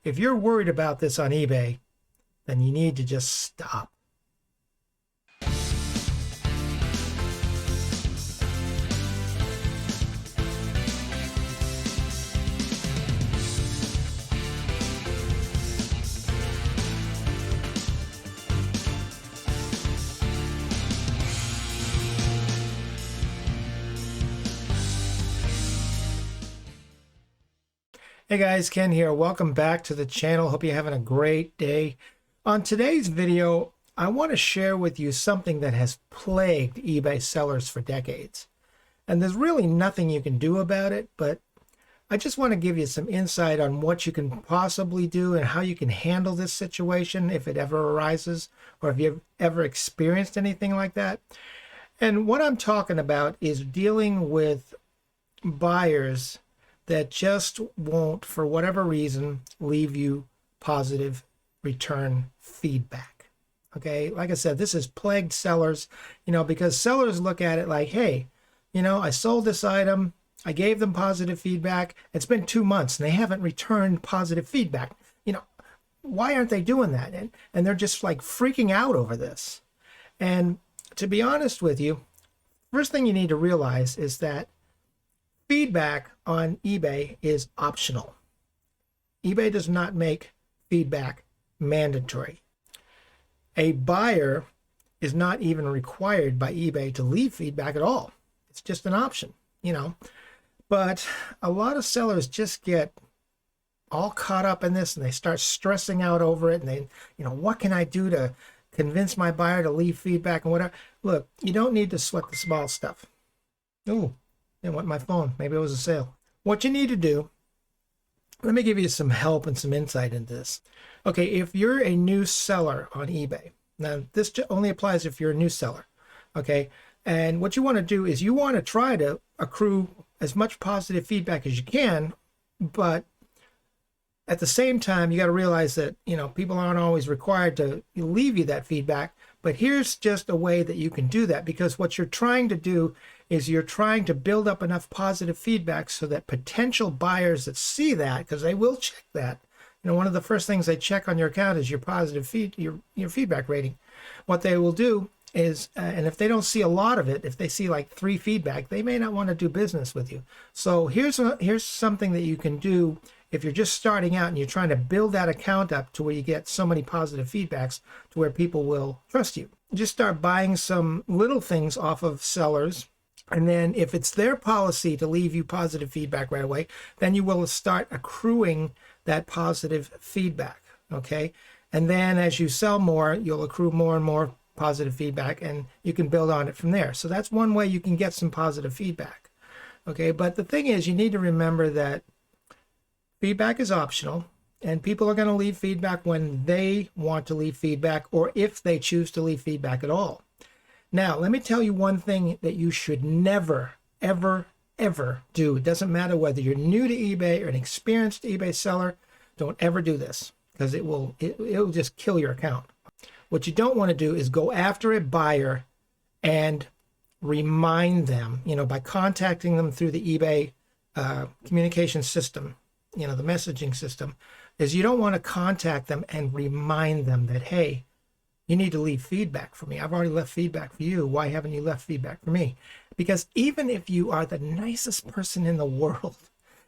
if you're worried about this on eBay, then you need to just stop. Hey guys, Ken here. Welcome back to the channel. Hope you're having a great day. On today's video, I want to share with you something that has plagued eBay sellers for decades. And there's really nothing you can do about it, but I just want to give you some insight on what you can possibly do and how you can handle this situation if it ever arises, or if you've ever experienced anything like that. And what I'm talking about is dealing with buyers that just won't, for whatever reason, leave you positive return feedback. Okay, like I said, this has plagued sellers, because sellers look at it like, hey, I sold this item, I gave them positive feedback, it's been 2 months and they haven't returned positive feedback. Why aren't they doing that? And they're just like freaking out over this. And to be honest with you, first thing you need to realize is that feedback on eBay is optional. eBay does not make feedback mandatory. A buyer is not even required by eBay to leave feedback at all. It's just an option, But a lot of sellers just get all caught up in this and they start stressing out over it. And they, what can I do to convince my buyer to leave feedback and whatever? Look, you don't need to sweat the small stuff. Ooh. It went my phone. Maybe it was a sale. What you need to do, let me give you some help and some insight into this. Okay, if you're a new seller on eBay, now this only applies if you're a new seller, okay? And what you want to do is you want to try to accrue as much positive feedback as you can, but at the same time, you got to realize that, people aren't always required to leave you that feedback. But here's just a way that you can do that, because what you're trying to do is you're trying to build up enough positive feedback so that potential buyers that see that, because they will check that. One of the first things they check on your account is your positive your feedback rating. What they will do is, and if they don't see a lot of it, if they see like 3 feedback, they may not want to do business with you. So here's something that you can do if you're just starting out and you're trying to build that account up to where you get so many positive feedbacks to where people will trust you. Just start buying some little things off of sellers. And then if it's their policy to leave you positive feedback right away, then you will start accruing that positive feedback. Okay. And then as you sell more, you'll accrue more and more positive feedback and you can build on it from there. So that's one way you can get some positive feedback. Okay. But the thing is, you need to remember that feedback is optional, and people are going to leave feedback when they want to leave feedback, or if they choose to leave feedback at all. Now, let me tell you one thing that you should never, ever, ever do. It doesn't matter whether you're new to eBay or an experienced eBay seller. Don't ever do this, because it will just kill your account. What you don't want to do is go after a buyer and remind them, by contacting them through the eBay communication system, the messaging system, is you don't want to contact them and remind them that, hey, you need to leave feedback for me. I've already left feedback for you. Why haven't you left feedback for me? Because even if you are the nicest person in the world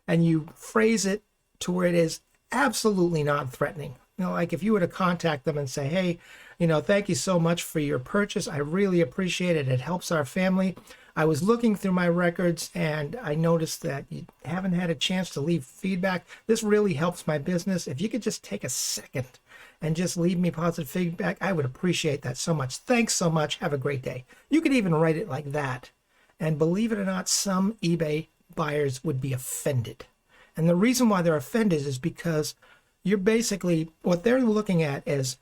and you phrase it to where it is absolutely non-threatening, like if you were to contact them and say, hey, thank you so much for your purchase. I really appreciate it. It helps our family. I was looking through my records and I noticed that you haven't had a chance to leave feedback. This really helps my business. If you could just take a second and just leave me positive feedback, I would appreciate that so much. Thanks so much. Have a great day. You could even write it like that. And believe it or not, some eBay buyers would be offended. And the reason why they're offended is because you're basically, what they're looking at is,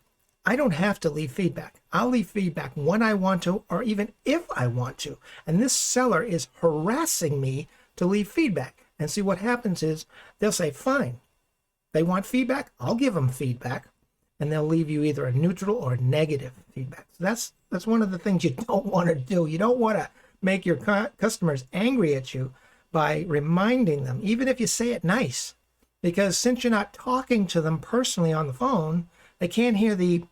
I don't have to leave feedback. I'll leave feedback when I want to, or even if I want to. And this seller is harassing me to leave feedback. And see, what happens is they'll say, fine, they want feedback, I'll give them feedback. And they'll leave you either a neutral or negative feedback. So that's one of the things you don't want to do. You don't want to make your customers angry at you by reminding them, even if you say it nice, because since you're not talking to them personally on the phone, they can't hear the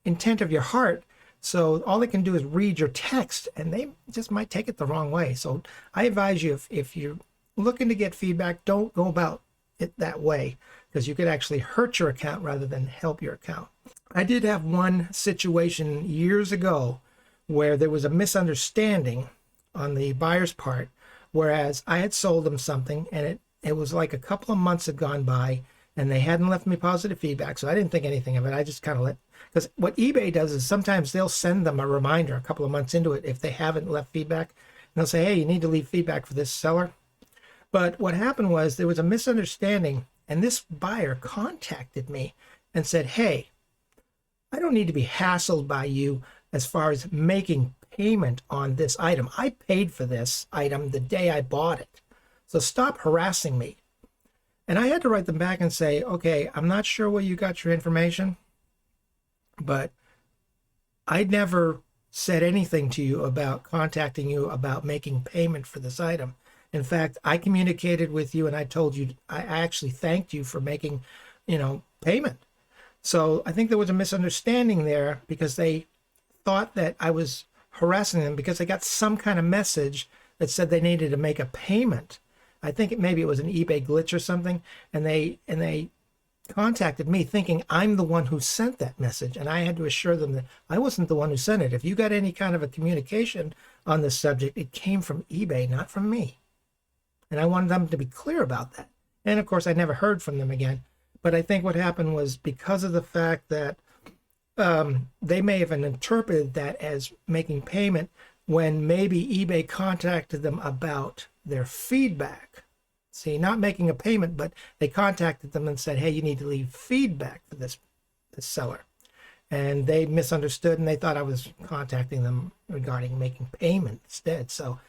intent of your heart. So all they can do is read your text, and they just might take it the wrong way. So I advise you, if you're looking to get feedback, don't go about it that way, because you could actually hurt your account rather than help your account. I did have one situation years ago where there was a misunderstanding on the buyer's part, whereas I had sold them something, and it was like a couple of months had gone by and they hadn't left me positive feedback. So I didn't think anything of it. I just kind of because what eBay does is sometimes they'll send them a reminder a couple of months into it if they haven't left feedback. And they'll say, hey, you need to leave feedback for this seller. But what happened was there was a misunderstanding, and this buyer contacted me and said, hey, I don't need to be hassled by you as far as making payment on this item. I paid for this item the day I bought it. So stop harassing me. And I had to write them back and say, okay, I'm not sure where you got your information, but I never said anything to you about contacting you about making payment for this item. In fact, I communicated with you and I told you, I actually thanked you for making, payment. So I think there was a misunderstanding there, because they thought that I was harassing them because they got some kind of message that said they needed to make a payment. I think maybe it was an eBay glitch or something, and they contacted me thinking I'm the one who sent that message, and I had to assure them that I wasn't the one who sent it. If you got any kind of a communication on this subject, it came from eBay, not from me. And I wanted them to be clear about that. And of course, I never heard from them again. But I think what happened was because of the fact that they may have interpreted that as making payment, when maybe eBay contacted them about their feedback. See, not making a payment, but they contacted them and said, hey, you need to leave feedback for this seller. And they misunderstood, and they thought I was contacting them regarding making payment instead. So,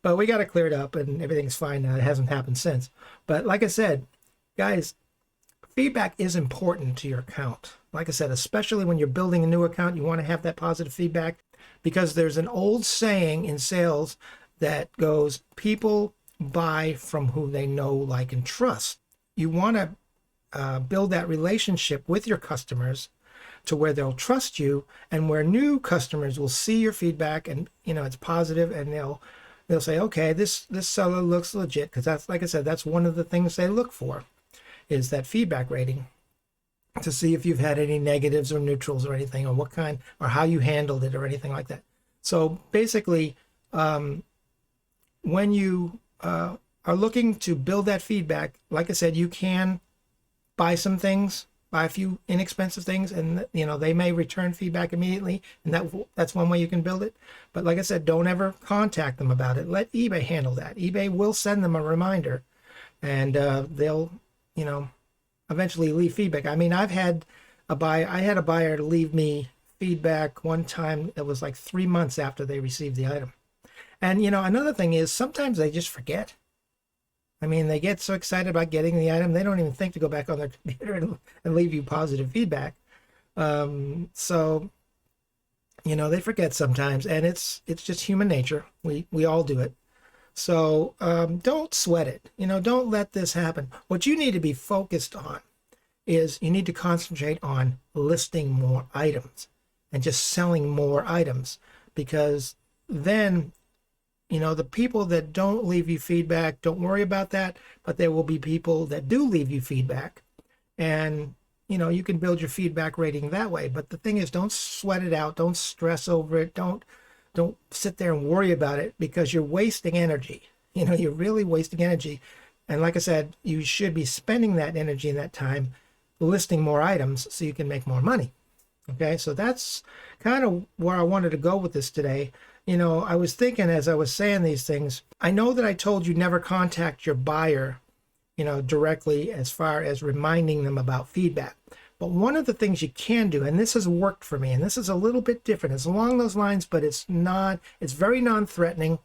but we got it cleared up, and everything's fine now. It hasn't happened since. But like I said, guys, feedback is important to your account. Like I said, especially when you're building a new account, you want to have that positive feedback, because there's an old saying in sales that goes, people buy from who they know, like, and trust. You want to build that relationship with your customers to where they'll trust you, and where new customers will see your feedback and it's positive, and they'll say, okay, this seller looks legit, because that's, like I said, that's one of the things they look for, is that feedback rating, to see if you've had any negatives or neutrals or anything, or what kind, or how you handled it or anything like that. So basically, when you are looking to build that feedback, like I said, you can buy some things, buy a few inexpensive things, and they may return feedback immediately, and that's one way you can build it. But like I said, don't ever contact them about it. Let eBay handle that. eBay will send them a reminder, and they'll eventually leave feedback. I mean, I had a buyer to leave me feedback one time. It was like 3 months after they received the item. And another thing is, sometimes they just forget. I mean, they get so excited about getting the item, they don't even think to go back on their computer and leave you positive feedback. So they forget sometimes, and it's just human nature. We all do it. So don't sweat it. Don't let this happen. What you need to be focused on is you need to concentrate on listing more items and just selling more items, because then the people that don't leave you feedback, don't worry about that, but there will be people that do leave you feedback, and you can build your feedback rating that way. But the thing is, don't sweat it out, don't stress over it, don't sit there and worry about it, because you're wasting energy. You're really wasting energy. And like I said, you should be spending that energy and that time listing more items so you can make more money. Okay, so that's kind of where I wanted to go with this today. I was thinking as I was saying these things, I know that I told you never contact your buyer, directly, as far as reminding them about feedback. But one of the things you can do, and this has worked for me, and this is a little bit different, it's along those lines, but it's very non-threatening,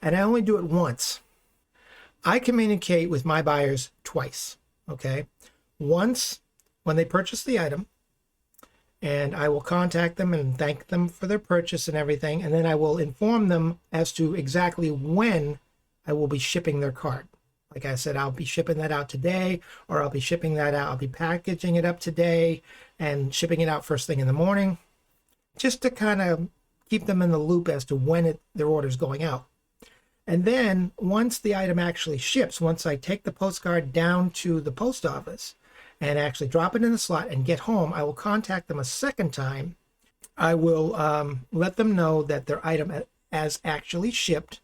and I only do it once. I communicate with my buyers twice, okay? Once when they purchase the item, and I will contact them and thank them for their purchase and everything, and then I will inform them as to exactly when I will be shipping their cart, Like I said, I'll be shipping that out today, or I'll be shipping that out. I'll be packaging it up today and shipping it out first thing in the morning, just to kind of keep them in the loop as to when their order's going out. And then once the item actually ships, once I take the postcard down to the post office and actually drop it in the slot and get home, I will contact them a second time. I will let them know that their item has actually shipped,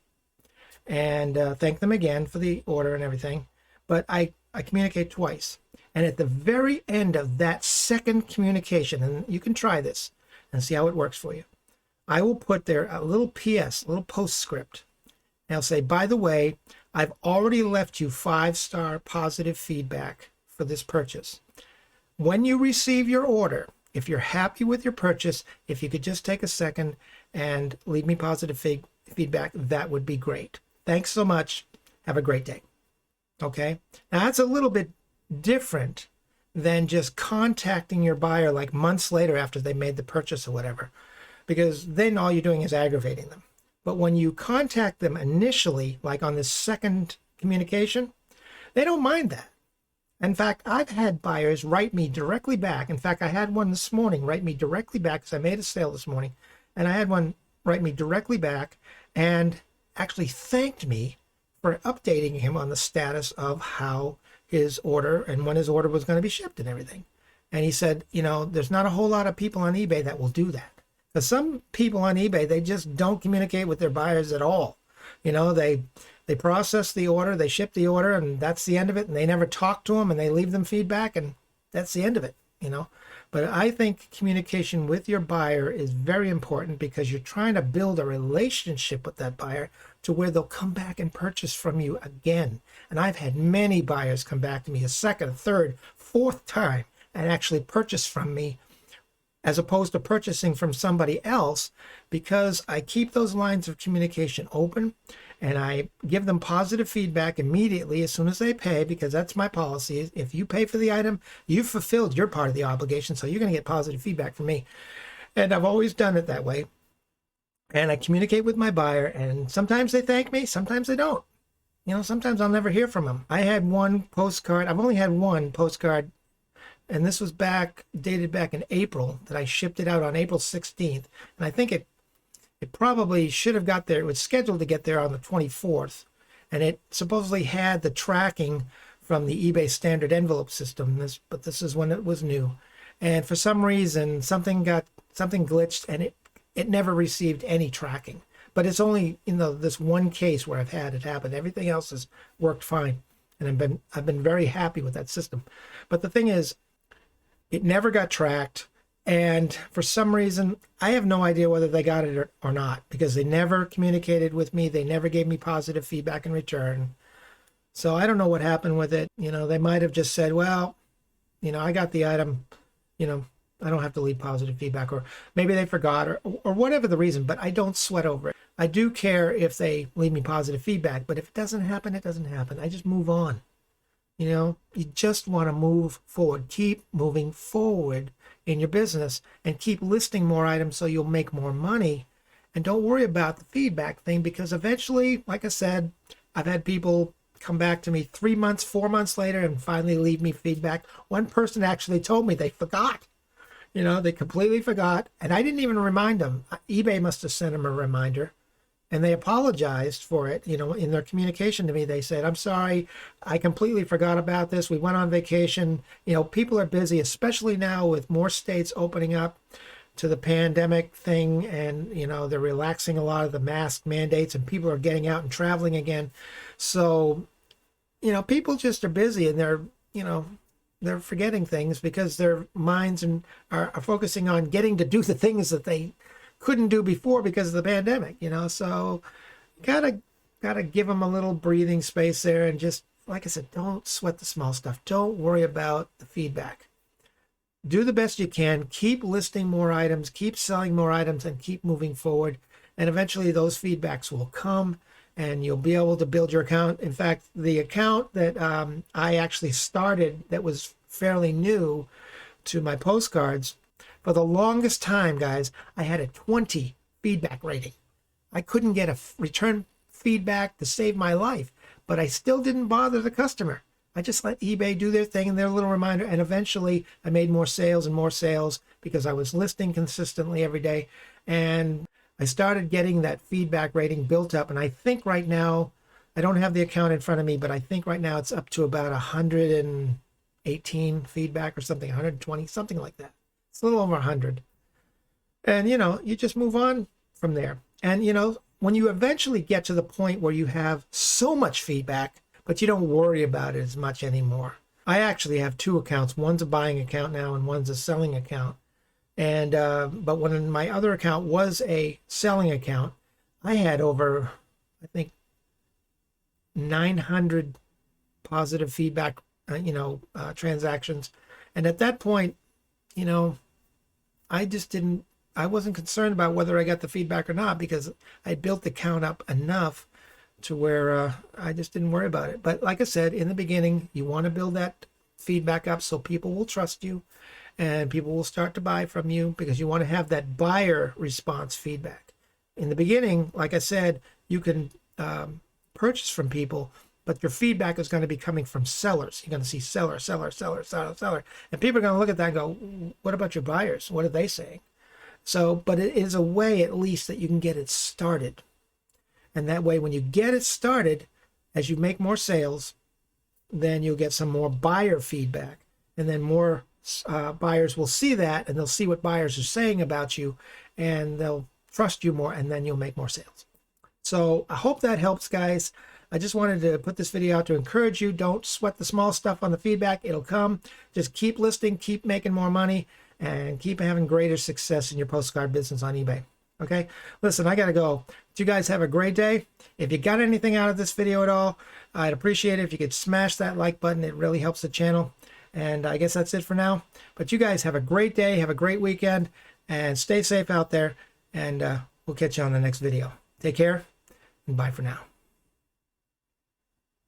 and thank them again for the order and everything. But I communicate twice. And at the very end of that second communication, and you can try this and see how it works for you, I will put there a little PS, a little postscript. And I'll say, by the way, I've already left you 5-star positive feedback for this purchase. When you receive your order, if you're happy with your purchase, if you could just take a second and leave me positive feedback, that would be great. Thanks so much. Have a great day. Okay? Now, that's a little bit different than just contacting your buyer like months later after they made the purchase or whatever, because then all you're doing is aggravating them. But when you contact them initially, like on this second communication, they don't mind that. In fact, I've had buyers write me directly back. In fact, I had one this morning write me directly back because I made a sale this morning. And I had one write me directly back and actually thanked me for updating him on the status of how his order and when his order was going to be shipped and everything. And he said, you know, there's not a whole lot of people on eBay that will do that. Because some people on eBay, they just don't communicate with their buyers at all. You know, they process the order, they ship the order, and that's the end of it. And they never talk to them, and they leave them feedback, and that's the end of it, you know. But I think communication with your buyer is very important, because you're trying to build a relationship with that buyer to where they'll come back and purchase from you again. And I've had many buyers come back to me a second, a third, fourth time and actually purchase from me, as opposed to purchasing from somebody else, because I keep those lines of communication open and I give them positive feedback immediately as soon as they pay, because that's my policy. If you pay for the item, you've fulfilled your part of the obligation, so you're going to get positive feedback from me. And I've always done it that way. And I communicate with my buyer, and sometimes they thank me, sometimes they don't. You know, sometimes I'll never hear from them. I had one postcard, I've only had one postcard, and this was dated back in April, that I shipped it out on April 16th. And I think it probably should have got there. It was scheduled to get there on the 24th. And it supposedly had the tracking from the eBay standard envelope system. But this is when it was new. And for some reason, something glitched, and it never received any tracking. But it's only in this one case where I've had it happen. Everything else has worked fine. And I've been very happy with that system. But the thing is, it never got tracked, and for some reason, I have no idea whether they got it or not, because they never communicated with me. They never gave me positive feedback in return. So I don't know what happened with it. You know, they might have just said, well, you know, I got the item, you know, I don't have to leave positive feedback, or maybe they forgot, or whatever the reason, but I don't sweat over it. I do care if they leave me positive feedback, but if it doesn't happen, it doesn't happen. I just move on. You know, you just want to move forward. Keep moving forward in your business and keep listing more items so you'll make more money. And don't worry about the feedback thing, because eventually, like I said, I've had people come back to me 3 months, 4 months later and finally leave me feedback. One person actually told me they forgot. You know, they completely forgot. And I didn't even remind them. eBay must have sent them a reminder. And they apologized for it, you know, in their communication to me. They said, I'm sorry, I completely forgot about this. We went on vacation. You know, people are busy, especially now with more states opening up to the pandemic thing. And, you know, they're relaxing a lot of the mask mandates, and people are getting out and traveling again. So, you know, people just are busy, and they're, you know, they're forgetting things because their minds are focusing on getting to do the things that they couldn't do before because of the pandemic, you know. So gotta give them a little breathing space there, and just, like I said, don't sweat the small stuff. Don't worry about the feedback. Do the best you can. Keep listing more items, keep selling more items, and keep moving forward. And eventually those feedbacks will come, and you'll be able to build your account. In fact, the account that I actually started, that was fairly new to my postcards, for the longest time, guys, I had a 20 feedback rating. I couldn't get a return feedback to save my life. but I still didn't bother the customer. I just let eBay do their thing and their little reminder. And eventually I made more sales and more sales because I was listing consistently every day. And I started getting that feedback rating built up. And I think right now, I don't have the account in front of me, but I think right now it's up to about 118 feedback or something, 120, something like that. It's a little over 100. And, you know, you just move on from there. And, you know, when you eventually get to the point where you have so much feedback, but you don't worry about it as much anymore. I actually have two accounts. One's a buying account now and one's a selling account. And but when my other account was a selling account, I had over, I think, 900 positive feedback, transactions. And at that point, you know, I wasn't concerned about whether I got the feedback or not because I built the count up enough to where I just didn't worry about it. But like I said, in the beginning, you want to build that feedback up so people will trust you and people will start to buy from you because you want to have that buyer response feedback. In the beginning, like I said, you can purchase from people, but your feedback is going to be coming from sellers. You're going to see seller, seller, seller, seller, seller. And people are going to look at that and go, what about your buyers? What are they saying? So, but it is a way at least that you can get it started. And that way, when you get it started, as you make more sales, then you'll get some more buyer feedback. And then more buyers will see that, and they'll see what buyers are saying about you, and they'll trust you more, and then you'll make more sales. So I hope that helps, guys. I just wanted to put this video out to encourage you. Don't sweat the small stuff on the feedback. It'll come. Just keep listing, keep making more money, and keep having greater success in your postcard business on eBay. Okay, listen, I gotta go. You guys have a great day. If you got anything out of this video at all, I'd appreciate it if you could smash that like button. It really helps the channel. And I guess that's it for now. But you guys have a great day, have a great weekend, and stay safe out there. And we'll catch you on the next video. Take care, and bye for now.